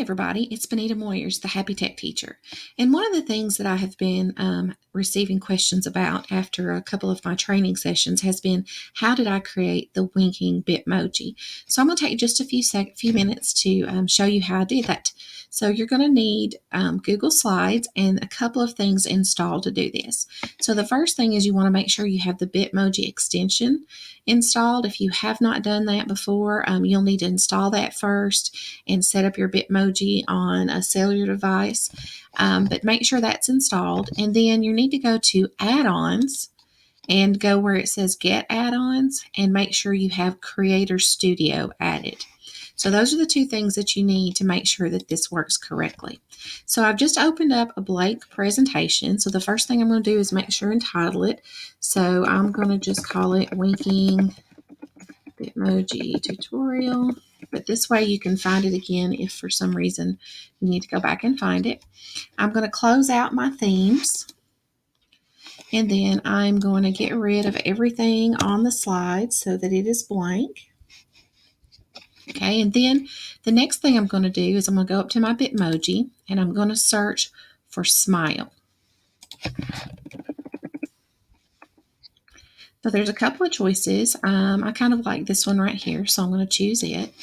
everybody, it's Benita Moyers, the Happy Tech Teacher. And one of the things that I have been receiving questions about after a couple of my training sessions has been, how did I create the winking Bitmoji? So I'm going to take just a few minutes to show you how I did that. So you're going to need Google Slides and a couple of things installed to do this. So the first thing is you want to make sure you have the Bitmoji extension installed. If you have not done that before, you'll need to install that first and set up your Bitmoji on a cellular device. But make sure that's installed. And then you need to go to Add-ons and go where it says Get Add-ons and make sure you have Creator Studio added. So those are the two things that you need to make sure that this works correctly. So I've just opened up a blank presentation. So the first thing I'm going to do is make sure and title it. So I'm going to just call it Winking Bitmoji Tutorial. But this way you can find it again if for some reason you need to go back and find it. I'm going to close out my themes. And then I'm going to get rid of everything on the slide so that it is blank. Okay, and then the next thing I'm going to do is I'm going to go up to my Bitmoji and I'm going to search for smile. So there's a couple of choices. I kind of like this one right here, so I'm going to choose it.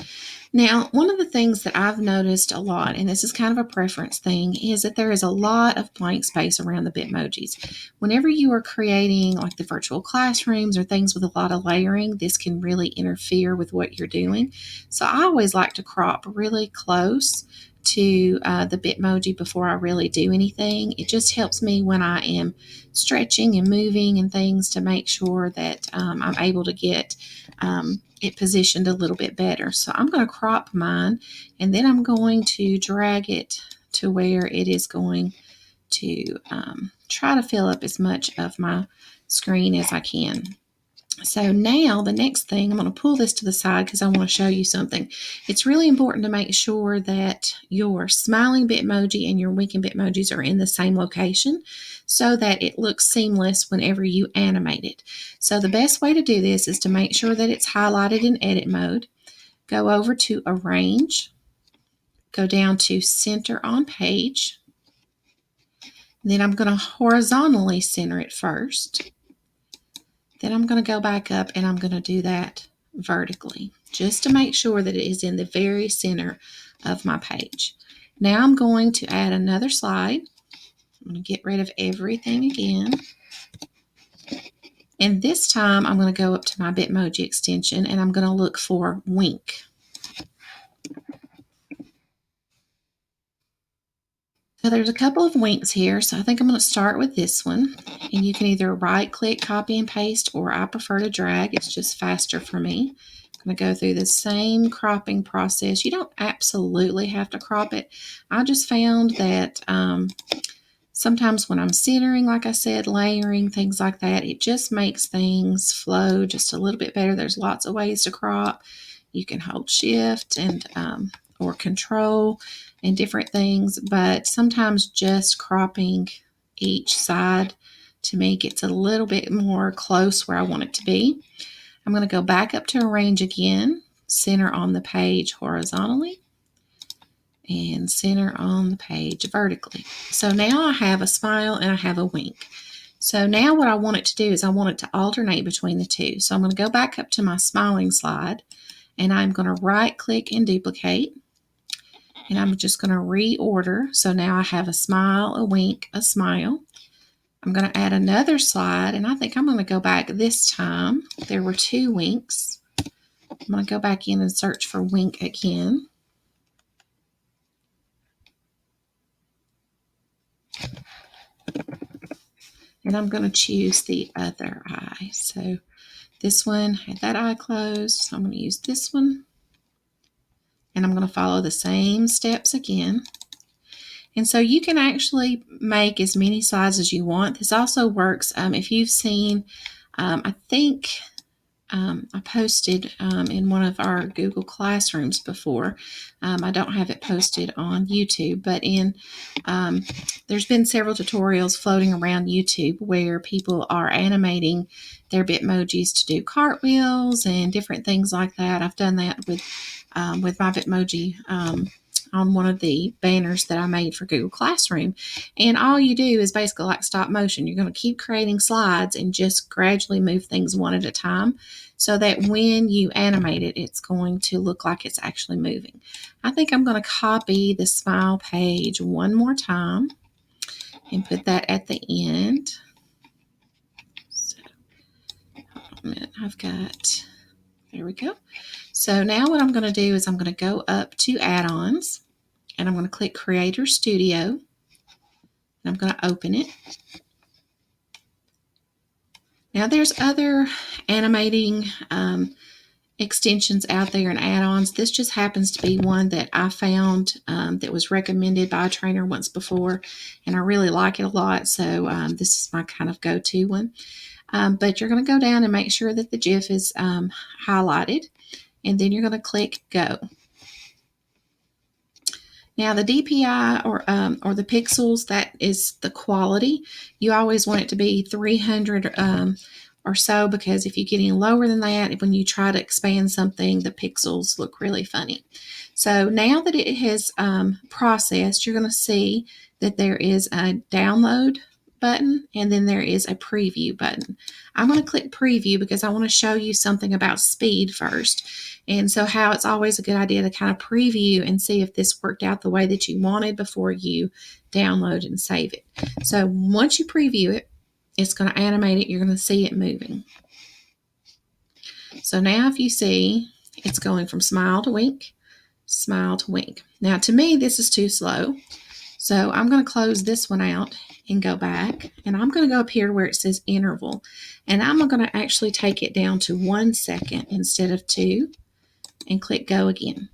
Now, one of the things that I've noticed a lot, and this is kind of a preference thing, is that there is a lot of blank space around the Bitmojis. Whenever you are creating like the virtual classrooms or things with a lot of layering, this can really interfere with what you're doing. So I always like to crop really close to the Bitmoji before I really do anything. It just helps me when I am stretching and moving and things to make sure that I'm able to get it positioned a little bit better. So I'm going to crop mine and then I'm going to drag it to where it is going to try to fill up as much of my screen as I can. So now the next thing, I'm going to pull this to the side because I want to show you something. It's really important to make sure that your smiling Bitmoji and your winking Bitmojis are in the same location so that it looks seamless whenever you animate it. So the best way to do this is to make sure that it's highlighted in edit mode. Go over to Arrange. Go down to Center on Page. Then I'm going to horizontally center it first. Then I'm going to go back up and I'm going to do that vertically just to make sure that it is in the very center of my page. Now I'm going to add another slide. I'm going to get rid of everything again. And this time I'm going to go up to my Bitmoji extension and I'm going to look for Wink. So there's a couple of winks here, so I think I'm going to start with this one. And you can either right-click, copy and paste, or I prefer to drag. It's just faster for me. I'm going to go through the same cropping process. You don't absolutely have to crop it. I just found that sometimes when I'm centering, like I said, layering, things like that, it just makes things flow just a little bit better. There's lots of ways to crop. You can hold Shift and or Control and different things, but sometimes just cropping each side to me gets a little bit more close where I want it to be. I'm going to go back up to Arrange again, center on the page horizontally, and center on the page vertically. So now I have a smile and I have a wink. So now what I want it to do is I want it to alternate between the two. So I'm going to go back up to my smiling slide and I'm going to right click and duplicate. And I'm just going to reorder. So now I have a smile, a wink, a smile. I'm going to add another slide, and I think I'm going to go back this time. There were two winks. I'm going to go back in and search for wink again. And I'm going to choose the other eye. So this one had that eye closed, so I'm going to use this one. And I'm going to follow the same steps again. And so you can actually make as many slides as you want. This also works if you've seen, I think I posted in one of our Google Classrooms before. I don't have it posted on YouTube, but there's been several tutorials floating around YouTube where people are animating their Bitmojis to do cartwheels and different things like that. I've done that with my Bitmoji on one of the banners that I made for Google Classroom. And all you do is basically like stop motion. You're going to keep creating slides and just gradually move things one at a time so that when you animate it, it's going to look like it's actually moving. I think I'm going to copy the smile page one more time and put that at the end. So, hold on a minute. There we go. So now what I'm going to do is I'm going to go up to add-ons and I'm going to click Creator Studio and I'm going to open it. Now there's other animating extensions out there and add-ons. This just happens to be one that I found that was recommended by a trainer once before, and I really like it a lot. So this is my kind of go-to one. But you're going to go down and make sure that the GIF is highlighted, and then you're going to click Go. Now the DPI or the pixels, that is the quality. You always want it to be 300 or so, because if you get any lower than that, when you try to expand something, the pixels look really funny. So now that it has processed, you're going to see that there is a download button and then there is a preview button. I'm going to click preview because I want to show you something about speed first. And so how it's always a good idea to kind of preview and see if this worked out the way that you wanted before you download and save it. So once you preview it, it's going to animate it. You're going to see it moving. So now if you see, it's going from smile to wink, smile to wink. Now to me, this is too slow. So I'm going to close this one out and go back. And I'm going to go up here where it says interval. And I'm going to actually take it down to 1 second instead of 2 and click go again.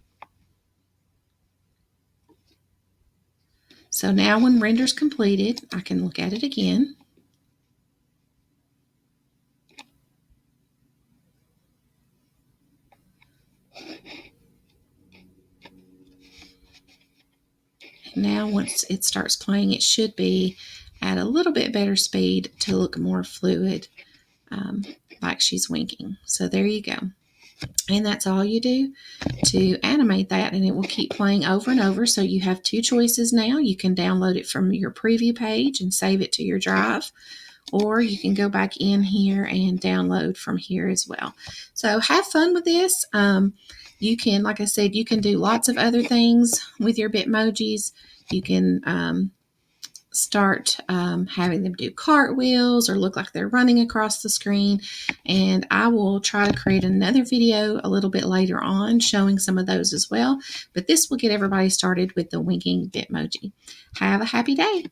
So now when render's completed, I can look at it again. Now once it starts playing, it should be at a little bit better speed to look more fluid, like she's winking. So there you go. And that's all you do to animate that, and it will keep playing over and over. So you have 2 choices now. You can download it from your preview page and save it to your drive, or you can go back in here and download from here as well. So have fun with this. You can, like I said, you can do lots of other things with your Bitmojis. You can start having them do cartwheels or look like they're running across the screen. And I will try to create another video a little bit later on showing some of those as well. But this will get everybody started with the winking Bitmoji. Have a happy day.